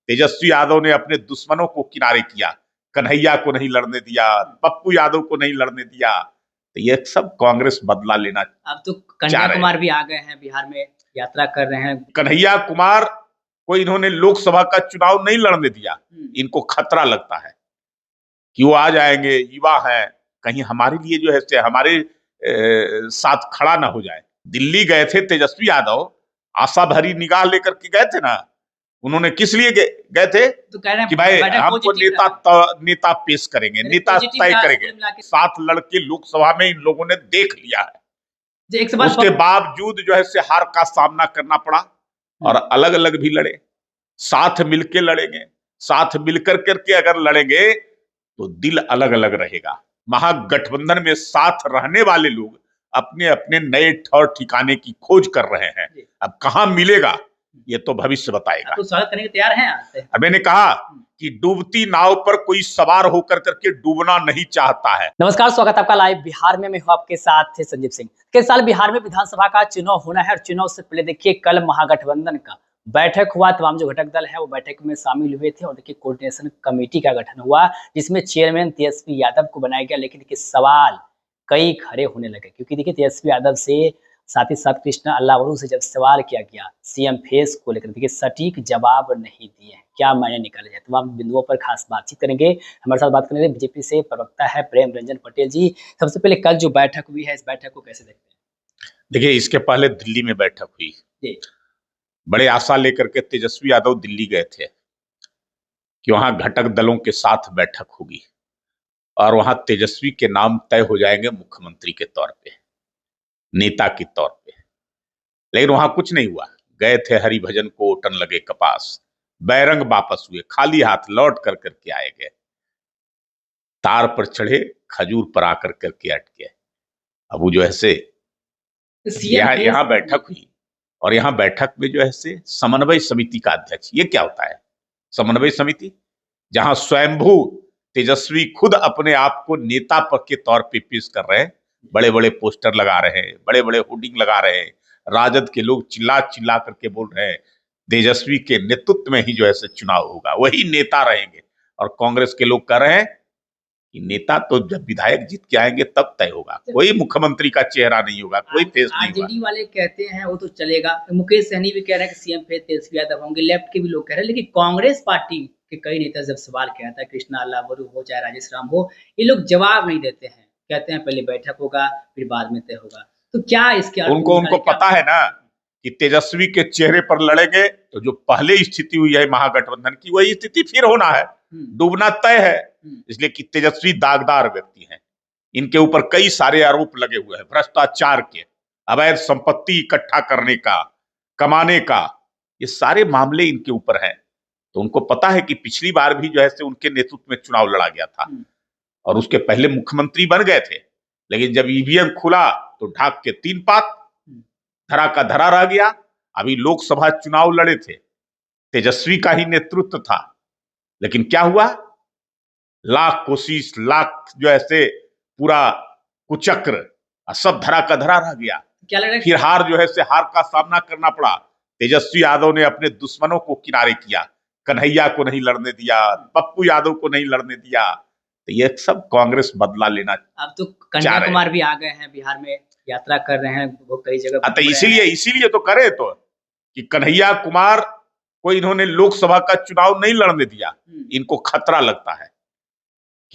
तेजस्वी यादव ने अपने दुश्मनों को किनारे किया, कन्हैया को नहीं लड़ने दिया, पप्पू यादव को नहीं लड़ने दिया। तो ये सब कांग्रेस बदला लेना। अब तो कन्हैया कुमार भी आ गए हैं, बिहार में यात्रा कर रहे हैं। कन्हैया कुमार को इन्होंने लोकसभा का चुनाव नहीं लड़ने दिया। इनको खतरा लगता है कि वो आ जाएंगे, युवा हैं, कहीं हमारे लिए जो है हमारे साथ खड़ा ना हो जाए। दिल्ली गए थे तेजस्वी यादव, आशा भरी निगाह लेकर के गए थे ना। उन्होंने किस लिए गए थे? तो कह रहे हैं कि भाई हमको नेता पेश करेंगे, नेता तय करेंगे। 7 लड़के लोकसभा में इन लोगों ने देख लिया है। उसके बावजूद जो है हार का सामना करना पड़ा और अलग अलग भी लड़े। साथ मिलके लड़ेंगे, साथ मिलकर करके अगर लड़ेंगे तो दिल अलग अलग रहेगा। महागठबंधन में साथ रहने वाले लोग अपने अपने नए ठौर ठिकाने की खोज कर रहे हैं। अब कहां मिलेगा ये तो भविष्य बताएगा। तो स्वागत करने के तैयार हैं। अब मैंने कहा कि डूबती नाव पर कोई सवार होकर करके डूबना नहीं चाहता है। नमस्कार, स्वागत आपका लाइव बिहार में। मैं हूं आपके साथ संजीव सिंह। इस साल बिहार में विधानसभा का चुनाव होना है और चुनाव से पहले देखिए कल महागठबंधन का बैठक हुआ। तमाम जो घटक दल है वो बैठक में शामिल हुए थे और देखिए कोऑर्डिनेशन कमेटी का गठन हुआ, जिसमें चेयरमैन तेजस्वी यादव को बनाया गया। लेकिन देखिए सवाल कई खड़े होने लगे, क्योंकि देखिए तेजस्वी यादव से साथ ही साथ कृष्णा अल्लावरू से जब सवाल किया गया सीएम फेस को लेकर, देखिए सटीक जवाब नहीं दिए। क्या मायने निकाले जाए, तमाम बिंदुओं पर खास बातचीत करेंगे। हमारे साथ बात करेंगे बीजेपी से प्रवक्ता है प्रेम रंजन पटेल जी। सबसे पहले कल जो बैठक हुई है, इस बैठक को कैसे देखते हैं? देखिए, इसके पहले दिल्ली में बैठक हुई, बड़े आशा लेकर के तेजस्वी यादव दिल्ली गए थे कि वहां घटक दलों के साथ बैठक होगी और वहां तेजस्वी के नाम तय हो जाएंगे मुख्यमंत्री के तौर पे, नेता के तौर पे। लेकिन वहां कुछ नहीं हुआ। गए थे हरिभजन को ओटन लगे कपास, बैरंग वापस हुए, खाली हाथ लौट कर करके आए गए। तार पर चढ़े, खजूर पर आकर करके अटके। अब वो जो है यहाँ बैठक हुई और यहाँ बैठक में जो है समन्वय समिति का अध्यक्ष, ये क्या होता है समन्वय समिति? जहां स्वयंभू तेजस्वी खुद अपने आप को नेता के तौर पे पेश कर रहे हैं। बड़े बड़े पोस्टर लगा रहे हैं, बड़े बड़े होर्डिंग लगा रहे हैं। राजद के लोग चिल्ला चिल्ला करके बोल रहे हैं तेजस्वी के नेतृत्व में ही जो है चुनाव होगा, वही नेता रहेंगे। और कांग्रेस के लोग कह रहे हैं कि नेता तो जब विधायक जीत के आएंगे तब तय होगा, कोई मुख्यमंत्री का चेहरा नहीं होगा, कोई फेस नहीं होगा। आरजेडी वाले कहते हैं वो तो चलेगा, मुकेश सहनी भी कह रहे हैं कि सीएम फेस तेजस्वी यादव होंगे, लेफ्ट के भी लोग कह रहे हैं। लेकिन कांग्रेस पार्टी के कई नेता जब सवाल किया था, कृष्णा अल्लावरू हो चाहे राजेश राम हो, ये लोग जवाब नहीं देते हैं। कहते हैं पहले बैठक होगा फिर बाद में तय होगा। तो क्या इसके उनको पता है ना कि तेजस्वी के चेहरे पर लड़ेंगे तो जो पहले स्थिति हुई है महागठबंधन की, वही स्थिति फिर होना है, डूबना तय है। इसलिए कि तेजस्वी दागदार व्यक्ति हैं, इनके ऊपर कई सारे आरोप लगे हुए हैं, भ्रष्टाचार के, अवैध संपत्ति इकट्ठा करने का, कमाने का, ये सारे मामले इनके ऊपर हैं। तो उनको पता है कि पिछली बार भी जो है उनके नेतृत्व में चुनाव लड़ा गया था और उसके पहले मुख्यमंत्री बन गए थे। लेकिन जब ईवीएम खुला तो ढाक के 3 पात, धरा का धरा रह गया। अभी लोकसभा चुनाव लड़े थे, तेजस्वी का ही नेतृत्व था, लेकिन क्या हुआ? लाख कोशिश, लाख जो है पूरा कुचक्र, सब धरा का धरा रह गया। क्या लग रहा है? फिर हार जो है हार का सामना करना पड़ा। तेजस्वी यादव ने अपने दुश्मनों को किनारे किया, कन्हैया को नहीं लड़ने दिया, पप्पू यादव को नहीं लड़ने दिया। तो ये सब कांग्रेस बदला लेना। अब तो कन्हैया कुमार भी आ गए हैं, बिहार में यात्रा कर रहे हैं, वो कई जगह। तो इसीलिए तो करे तो कि कन्हैया कुमार को इन्होंने लोकसभा का चुनाव नहीं लड़ने दिया। इनको खतरा लगता है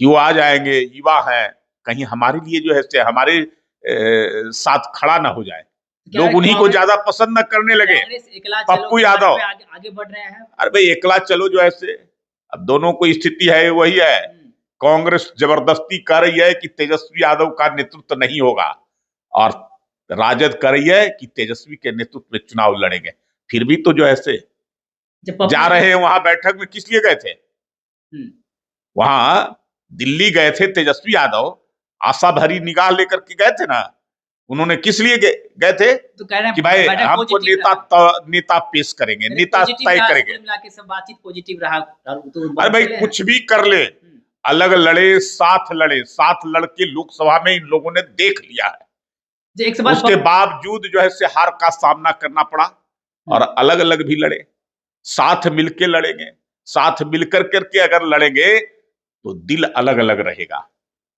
कि वो आ जाएंगे, युवा हैं, कहीं हमारे लिए जो है हमारे साथ खड़ा ना हो जाए। लोग उन्हीं को ज्यादा पसंद न करने लगे। पप्पू यादव आगे बढ़ रहे हैं। अरे भाई एकला चलो जो है अब दोनों को स्थिति है वही है। कांग्रेस जबरदस्ती कर रही है कि तेजस्वी यादव का नेतृत्व नहीं होगा और राजद कर रही है कि तेजस्वी के नेतृत्व में चुनाव लड़ेंगे। फिर भी तो जो है जा रहे हैं वहां बैठक में। किस लिए गए थे? वहां दिल्ली गए थे तेजस्वी यादव, आशा भरी निगाह लेकर के गए थे ना। उन्होंने किस लिए गए थे? तो कह रहे हैं कि भाई हमको नेता पेश करेंगे, नेता तय करेंगे। सब बातचीत पॉजिटिव रहा। अरे भाई कुछ भी कर ले, अलग लड़े, साथ लड़के लोकसभा में इन लोगों ने देख लिया है। उसके बावजूद जो है हार का सामना करना पड़ा और अलग अलग भी लड़े, साथ मिलके लड़ेंगे, साथ मिलकर करके अगर लड़ेंगे तो दिल अलग अलग रहेगा।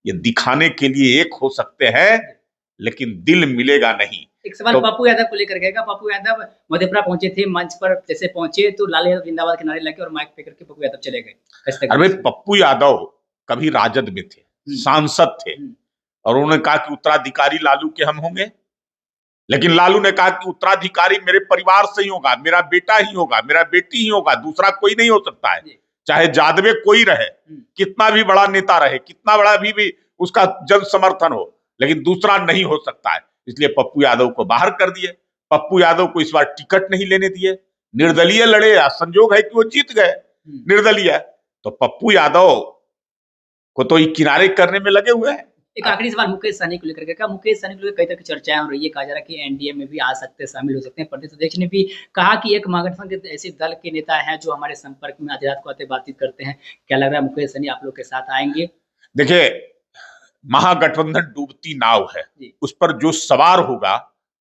ये दिखाने के लिए एक हो सकते हैं लेकिन दिल मिलेगा नहीं। एक सवाल तो पप्पू यादव को लेकर गएगा। पप्पू यादव मधेपुरा पहुंचे थे, मंच पर जैसे पहुंचे तो लाल यादव जिंदाबाद के नारे लगे और माइक पे करके पप्पू यादव चले गए। अरे भाई, पप्पू यादव कभी राजद में थे, सांसद थे, और उन्होंने कहा कि उत्तराधिकारी लालू के हम होंगे, लेकिन लालू ने कहा कि उत्तराधिकारी मेरे परिवार से ही होगा, मेरा बेटा ही होगा, मेरा बेटी ही होगा, दूसरा कोई नहीं हो सकता है, चाहे जादवे कोई रहे, कितना भी बड़ा नेता रहे, कितना बड़ा भी उसका जन समर्थन हो, लेकिन दूसरा नहीं हो सकता है। इसलिए पप्पू यादव को बाहर कर दिए। पप्पू यादव को इस बार टिकट नहीं लेने दिए, निर्दलीय लड़े, या संजोग है कि वो जीत गए निर्दलीय। तो पप्पू यादव को तो किनारे करने में लगे हुए हैं। एक आखिरी सवाल मुकेश सहनी को लेकर के। मुकेश सहनी को लेकर कई तरह की चर्चाएं हो रही है, कहा जा रहा है कि एनडीए में भी आ सकते हैं, शामिल हो सकते हैं। प्रदेश अध्यक्ष ने भी कहा कि एक महागठबंधन के ऐसे दल के नेता हैं जो हमारे संपर्क में आधी रात को आते बातचीत करते हैं। क्या लग रहा है मुकेश सहनी आप लोग के साथ आएंगे? देखिए, महागठबंधन डूबती नाव है, उस पर जो सवार होगा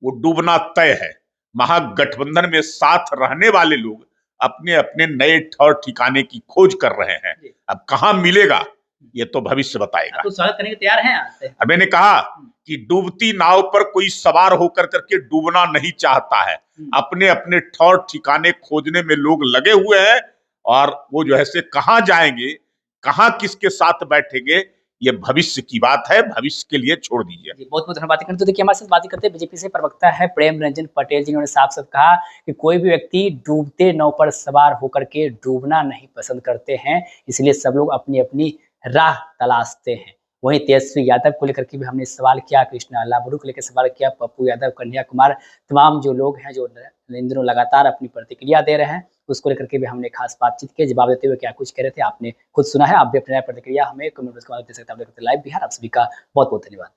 वो डूबना तय है। महागठबंधन में साथ रहने वाले लोग अपने अपने नए ठौर ठिकाने की खोज कर रहे हैं। अब कहां मिलेगा ये तो भविष्य बताएगा। तो स्वागत करने के तैयार हैं? अब मैंने कहा कि डूबती नाव पर कोई सवार होकर करके डूबना नहीं चाहता है। अपने अपने ठौर ठिकाने खोजने में लोग लगे हुए हैं, और वो जो है से कहां जाएंगे, कहां किसके साथ बैठेंगे, ये भविष्य की बात है, भविष्य के लिए छोड़ दीजिए। बहुत बहुत धन्यवाद। तो देखिए, हमारे साथ बात करते हैं बीजेपी से प्रवक्ता है प्रेम रंजन पटेल, जिन्होंने साफ साफ कहा कि कोई भी व्यक्ति डूबते नाव पर सवार होकर के डूबना नहीं पसंद करते हैं, इसलिए सब लोग अपनी अपनी राह तलाशते हैं। वहीं तेजस्वी यादव को लेकर के भी हमने सवाल किया, कृष्णा लाबरू को लेकर सवाल किया, पप्पू यादव, कन्हैया कुमार, तमाम जो लोग हैं जो इन दिनों लगातार अपनी प्रतिक्रिया दे रहे हैं, उसको लेकर के भी हमने खास बातचीत की। जवाब देते हुए क्या कुछ कह रहे थे आपने खुद सुना है। आप भी अपनी प्रतिक्रिया हमें कमेंट बॉक्स में दे सकते हैं। लाइव बिहार, आप सभी का बहुत बहुत धन्यवाद।